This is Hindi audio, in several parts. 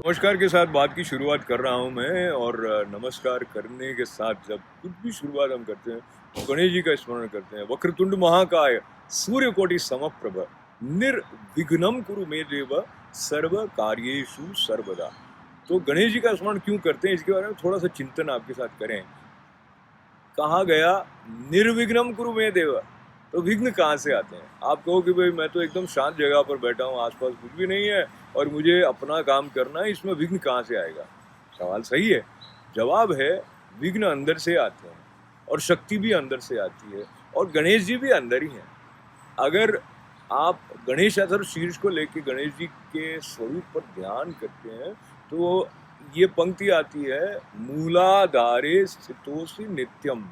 नमस्कार के साथ बात की शुरुआत कर रहा हूँ मैं। और नमस्कार करने के साथ जब कुछ भी शुरुआत हम करते हैं तो गणेश जी का स्मरण करते हैं। वक्रतुंड महाकाय सूर्यकोटि समप्रभ निर्विघ्नं कुरु मे देव सर्व कार्येषु सर्वदा। तो गणेश जी का स्मरण क्यों करते हैं, इसके बारे में थोड़ा सा चिंतन आपके साथ करें। कहा गया निर्विघ्नं कुरु मे देव, तो विघ्न कहाँ से आते हैं? आप कहो कि भाई मैं तो एकदम शांत जगह पर बैठा हूँ, आसपास कुछ भी नहीं है और मुझे अपना काम करना है, इसमें विघ्न कहाँ से आएगा? सवाल सही है। जवाब है, विघ्न अंदर से आते हैं और शक्ति भी अंदर से आती है और गणेश जी भी अंदर ही हैं। अगर आप गणेश अथर्व शीर्ष को लेके गणेश जी के स्वरूप पर ध्यान करते हैं तो ये पंक्ति आती है, मूलाधारे स्थितोसि नित्यम।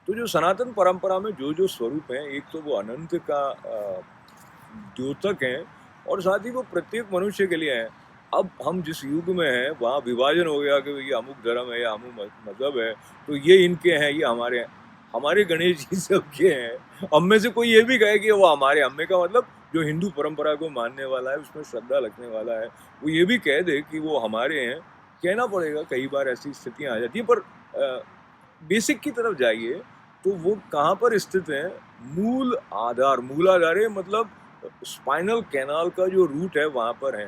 तो जो सनातन परंपरा में जो जो स्वरूप हैं, एक तो वो अनंत का द्योतक हैं और साथ ही वो प्रत्येक मनुष्य के लिए हैं। अब हम जिस युग में हैं वहाँ विभाजन हो गया कि ये अमुक धर्म है या अमुक मजहब है, तो ये इनके हैं, ये हमारे हैं। हमारे गणेश जी सबके हैं। हम में से कोई ये भी कहे कि वो हमारे, हमें का मतलब जो हिंदू परंपरा को मानने वाला है, उसमें श्रद्धा रखने वाला है, वो ये भी कह दे कि वो हमारे हैं, कहना पड़ेगा। कई बार ऐसी स्थितियाँ आ जाती हैं। पर बेसिक की तरफ जाइए तो वो कहाँ पर स्थित है? मूल आधार, मूलाधार है मतलब स्पाइनल कैनाल का जो रूट है वहाँ पर है।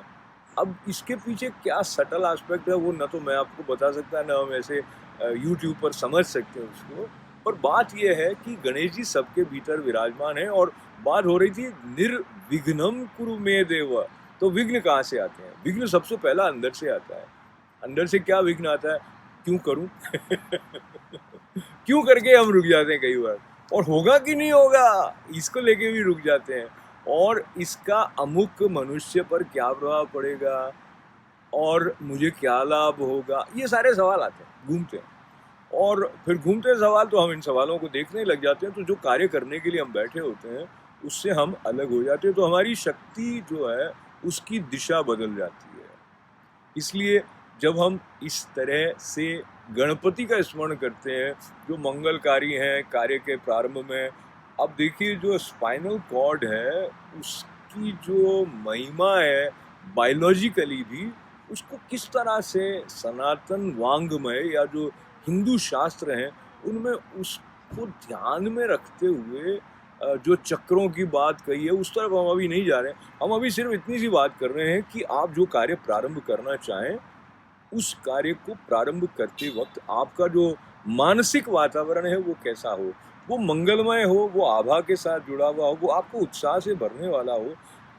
अब इसके पीछे क्या सटल एस्पेक्ट है वो न तो मैं आपको बता सकता, न हम ऐसे यूट्यूब पर समझ सकते हैं उसको। पर बात यह है कि गणेश जी सबके भीतर विराजमान है और बात हो रही थी निर्विघ्नं कुरु मे देव। तो विघ्न कहाँ से आते हैं? विघ्न सबसे पहला अंदर से आता है। अंदर से क्या विघ्न आता है? क्यों करूं? क्यों करके हम रुक जाते हैं कई बार, और होगा कि नहीं होगा इसको लेके भी रुक जाते हैं। और इसका अमुक मनुष्य पर क्या प्रभाव पड़ेगा और मुझे क्या लाभ होगा, ये सारे सवाल आते हैं, घूमते हैं। और फिर घूमते सवाल, तो हम इन सवालों को देखने लग जाते हैं, तो जो कार्य करने के लिए हम बैठे होते हैं उससे हम अलग हो जाते हैं, तो हमारी शक्ति जो है उसकी दिशा बदल जाती है। इसलिए जब हम इस तरह से गणपति का स्मरण करते हैं जो मंगलकारी हैं कार्य के प्रारंभ में, अब देखिए जो स्पाइनल कॉर्ड है उसकी जो महिमा है बायोलॉजिकली भी, उसको किस तरह से सनातन वांग्मय या जो हिंदू शास्त्र हैं उनमें उसको ध्यान में रखते हुए जो चक्रों की बात कही है उस तरफ हम अभी नहीं जा रहे हैं। हम अभी सिर्फ इतनी सी बात कर रहे हैं कि आप जो कार्य प्रारंभ करना चाहें उस कार्य को प्रारंभ करते वक्त आपका जो मानसिक वातावरण है वो कैसा हो, वो मंगलमय हो, वो आभा के साथ जुड़ा हुआ हो, वो आपको उत्साह से भरने वाला हो।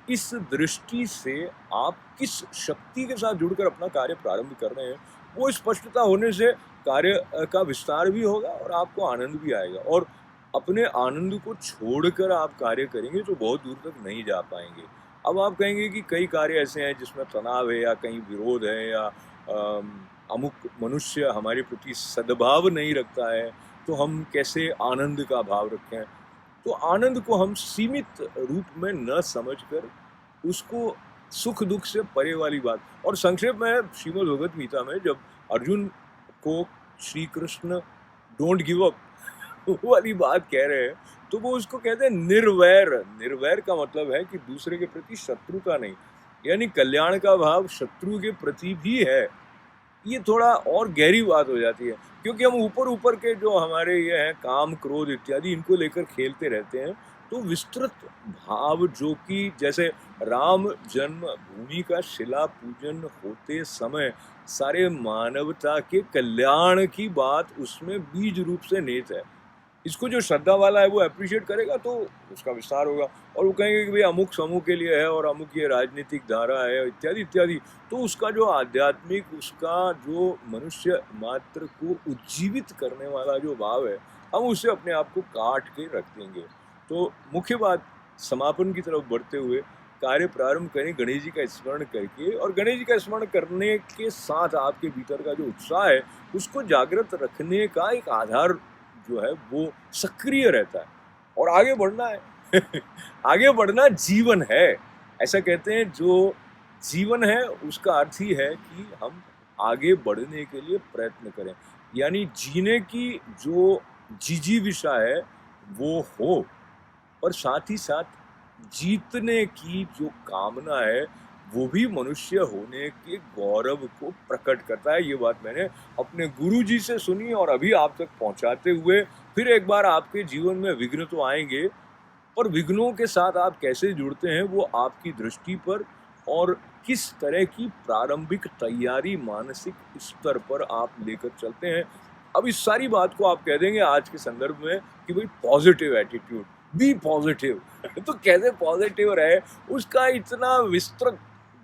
इस दृष्टि से आप किस शक्ति के साथ जुड़कर अपना कार्य प्रारंभ कर रहे हैं वो स्पष्टता होने से कार्य का विस्तार भी होगा और आपको आनंद भी आएगा। और अपने आनंद को छोड़कर आप कार्य करेंगे तो बहुत दूर तक नहीं जा पाएंगे। अब आप कहेंगे कि कई कार्य ऐसे हैं जिसमें तनाव है या कहीं विरोध है या अमुक मनुष्य हमारे प्रति सद्भाव नहीं रखता है, तो हम कैसे आनंद का भाव रखें? तो आनंद को हम सीमित रूप में न समझकर उसको सुख दुख से परे वाली बात, और संक्षेप में श्रीमद् भगवत गीता में जब अर्जुन को Shri Krishna don't give up वाली बात कह रहे हैं तो वो उसको कहते हैं निर्वैर। निर्वैर का मतलब है कि दूसरे के प्रति शत्रुता नहीं, यानी कल्याण का भाव शत्रु के प्रति भी है। ये थोड़ा और गहरी बात हो जाती है क्योंकि हम ऊपर ऊपर के जो हमारे ये हैं काम क्रोध इत्यादि इनको लेकर खेलते रहते हैं। तो विस्तृत भाव जो कि जैसे राम जन्म भूमि का शिला पूजन होते समय सारे मानवता के कल्याण की बात उसमें बीज रूप से निहित है। इसको जो श्रद्धा वाला है वो अप्रिशिएट करेगा तो उसका विस्तार होगा। और वो कहेंगे कि भाई अमुक समूह के लिए है और अमुक ये राजनीतिक धारा है इत्यादि इत्यादि, तो उसका जो आध्यात्मिक, उसका जो मनुष्य मात्र को उज्जीवित करने वाला जो भाव है हम उससे अपने आप को काट के रख देंगे। तो मुख्य बात, समापन की तरफ बढ़ते हुए कार्य प्रारंभ करें गणेश जी का स्मरण करके, और गणेश जी का स्मरण करने के साथ आपके भीतर का जो उत्साह है उसको जागृत रखने का एक आधार जो है वो सक्रिय रहता है और आगे बढ़ना है। आगे बढ़ना जीवन है, ऐसा कहते हैं। जो जीवन है उसका अर्थ ही है कि हम आगे बढ़ने के लिए प्रयत्न करें, यानी जीने की जो जिजीविषा है वो हो, और साथ ही साथ जीतने की जो कामना है वो भी मनुष्य होने के गौरव को प्रकट करता है। ये बात मैंने अपने गुरुजी से सुनी और अभी आप तक पहुंचाते हुए फिर एक बार आपके जीवन में विघ्न तो आएंगे, पर विघ्नों के साथ आप कैसे जुड़ते हैं वो आपकी दृष्टि पर और किस तरह की प्रारंभिक तैयारी मानसिक स्तर पर आप लेकर चलते हैं। अब इस सारी बात को आप कह देंगे आज के संदर्भ में कि भाई पॉजिटिव एटीट्यूड, बी पॉजिटिव। तो कैसे पॉजिटिव रहे, उसका इतना विस्तृत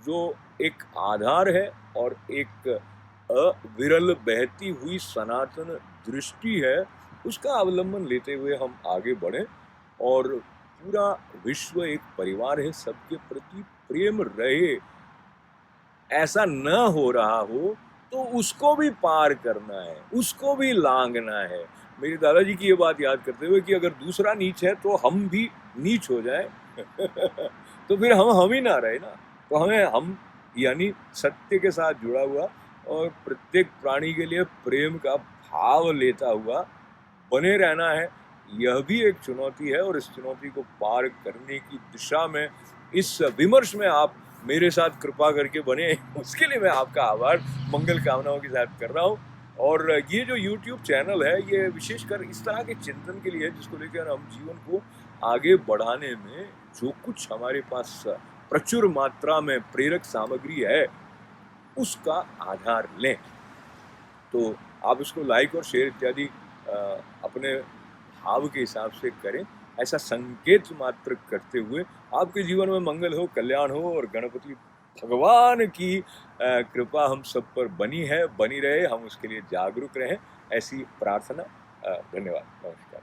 जो एक आधार है और एक अविरल बहती हुई सनातन दृष्टि है, उसका अवलंबन लेते हुए हम आगे बढ़ें और पूरा विश्व एक परिवार है, सबके प्रति प्रेम रहे। ऐसा न हो रहा हो तो उसको भी पार करना है, उसको भी लांघना है। मेरे दादाजी की ये बात याद करते हुए कि अगर दूसरा नीच है तो हम भी नीच हो जाए तो फिर हम ही ना रहे ना। तो हमें हम यानी सत्य के साथ जुड़ा हुआ और प्रत्येक प्राणी के लिए प्रेम का भाव लेता हुआ बने रहना है। यह भी एक चुनौती है और इस चुनौती को पार करने की दिशा में इस विमर्श में आप मेरे साथ कृपा करके बने, उसके लिए मैं आपका आभार मंगल कामनाओं के साथ कर रहा हूँ। और ये जो YouTube चैनल है ये विशेषकर इस तरह के चिंतन के लिए है जिसको लेकर हम जीवन को आगे बढ़ाने में जो कुछ हमारे पास प्रचुर मात्रा में प्रेरक सामग्री है उसका आधार लें। तो आप इसको लाइक और शेयर इत्यादि अपने भाव के हिसाब से करें, ऐसा संकेत मात्र करते हुए आपके जीवन में मंगल हो, कल्याण हो और गणपति भगवान की कृपा हम सब पर बनी है, बनी रहे, हम उसके लिए जागरूक रहें, ऐसी प्रार्थना। धन्यवाद, नमस्कार।